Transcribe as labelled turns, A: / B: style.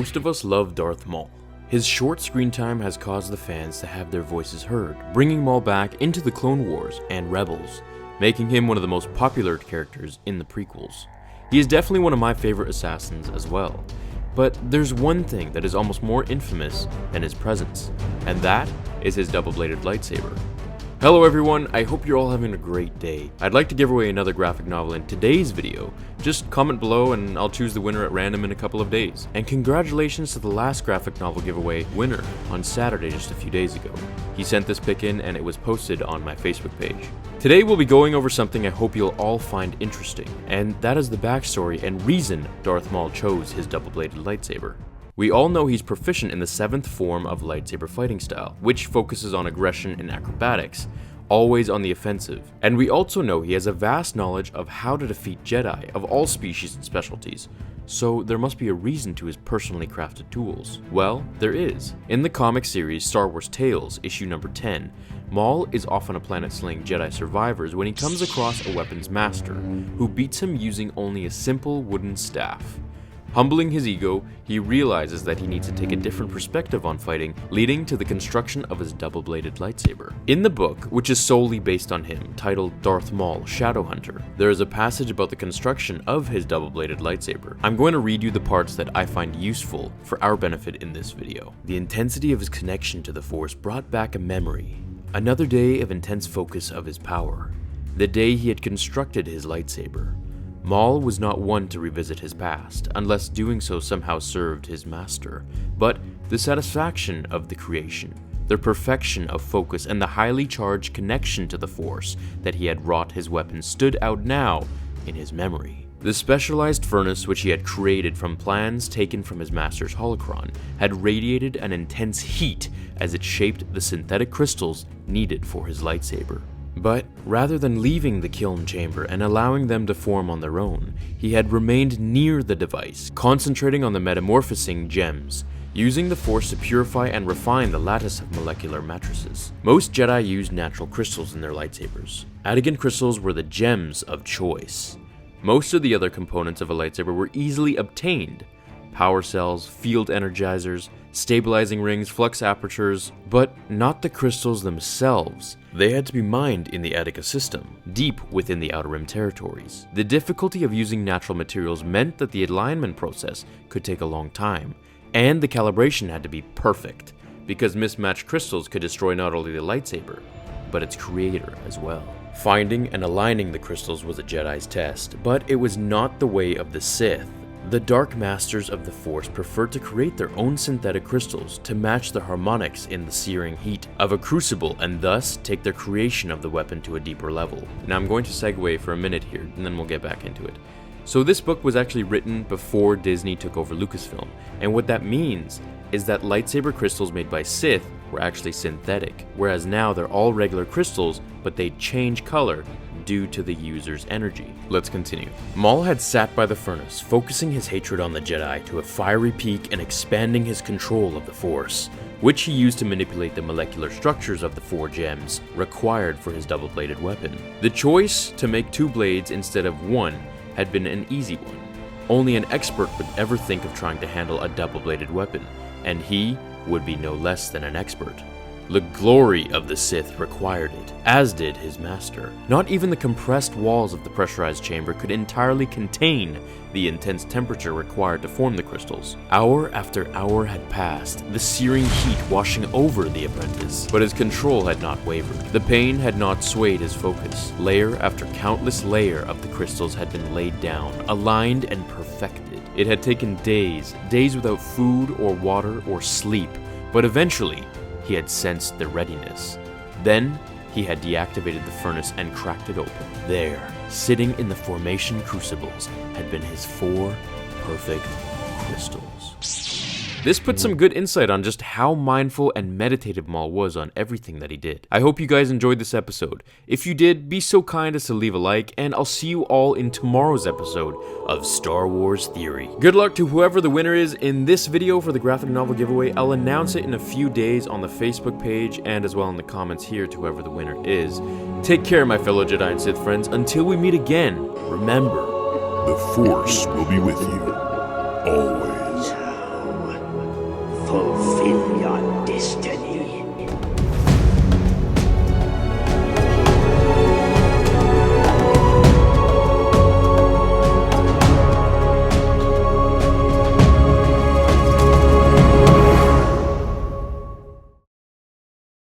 A: Most of us love Darth Maul. His short screen time has caused the fans to have their voices heard, bringing Maul back into the Clone Wars and Rebels, making him one of the most popular characters in the prequels. He is definitely one of my favorite assassins as well. But there's one thing that is almost more infamous than his presence, and that is his double-bladed lightsaber. Hello everyone, I hope you're all having a great day. I'd like to give away another graphic novel in today's video. Just comment below and I'll choose the winner at random in a couple of days. And congratulations to the last graphic novel giveaway winner on Saturday just a few days ago. He sent this pic in and it was posted on my Facebook page. Today we'll be going over something I hope you'll all find interesting, and that is the backstory and reason Darth Maul chose his double-bladed lightsaber. We all know he's proficient in the 7th form of lightsaber fighting style, which focuses on aggression and acrobatics, always on the offensive. And we also know he has a vast knowledge of how to defeat Jedi of all species and specialties, so there must be a reason to his personally crafted tools. Well, there is. In the comic series Star Wars Tales, issue number 10, Maul is off on a planet slaying Jedi survivors when he comes across a weapons master, who beats him using only a simple wooden staff. Humbling his ego, he realizes that he needs to take a different perspective on fighting, leading to the construction of his double-bladed lightsaber. In the book, which is solely based on him, titled Darth Maul, Shadowhunter, there is a passage about the construction of his double-bladed lightsaber. I'm going to read you the parts that I find useful for our benefit in this video. The intensity of his connection to the Force brought back a memory. Another day of intense focus of his power. The day he had constructed his lightsaber. Maul was not one to revisit his past, unless doing so somehow served his master, but the satisfaction of the creation, the perfection of focus, and the highly charged connection to the Force that he had wrought his weapon stood out now in his memory. The specialized furnace which he had created from plans taken from his master's holocron had radiated an intense heat as it shaped the synthetic crystals needed for his lightsaber. But rather than leaving the kiln chamber and allowing them to form on their own, he had remained near the device, concentrating on the metamorphosing gems, using the Force to purify and refine the lattice of molecular matrices. Most Jedi used natural crystals in their lightsabers. Anakin crystals were the gems of choice. Most of the other components of a lightsaber were easily obtained. Power cells, field energizers, stabilizing rings, flux apertures, but not the crystals themselves. They had to be mined in the Attica system, deep within the Outer Rim territories. The difficulty of using natural materials meant that the alignment process could take a long time, and the calibration had to be perfect, because mismatched crystals could destroy not only the lightsaber, but its creator as well. Finding and aligning the crystals was a Jedi's test, but it was not the way of the Sith. The Dark Masters of the Force preferred to create their own synthetic crystals to match the harmonics in the searing heat of a crucible and thus take their creation of the weapon to a deeper level. Now I'm going to segue for a minute here and then we'll get back into it. So this book was actually written before Disney took over Lucasfilm, and what that means is that lightsaber crystals made by Sith were actually synthetic, whereas now they're all regular crystals but they change color due to the user's energy. Let's continue. Maul had sat by the furnace, focusing his hatred on the Jedi to a fiery peak and expanding his control of the Force, which he used to manipulate the molecular structures of the 4 gems required for his double-bladed weapon. The choice to make 2 blades instead of 1 had been an easy one. Only an expert would ever think of trying to handle a double-bladed weapon, and he would be no less than an expert. The glory of the Sith required it, as did his master. Not even the compressed walls of the pressurized chamber could entirely contain the intense temperature required to form the crystals. Hour after hour had passed, the searing heat washing over the apprentice, but his control had not wavered. The pain had not swayed his focus. Layer after countless layer of the crystals had been laid down, aligned and perfected. It had taken days without food or water or sleep, but eventually, he had sensed the readiness. Then, he had deactivated the furnace and cracked it open. There, sitting in the formation crucibles, had been his 4 perfect crystals. This puts some good insight on just how mindful and meditative Maul was on everything that he did. I hope you guys enjoyed this episode. If you did, be so kind as to leave a like, and I'll see you all in tomorrow's episode of Star Wars Theory. Good luck to whoever the winner is in this video for the graphic novel giveaway. I'll announce it in a few days on the Facebook page and as well in the comments here to whoever the winner is. Take care, my fellow Jedi and Sith friends. Until we meet again, remember,
B: the Force will be with you, always. fulfill your destiny.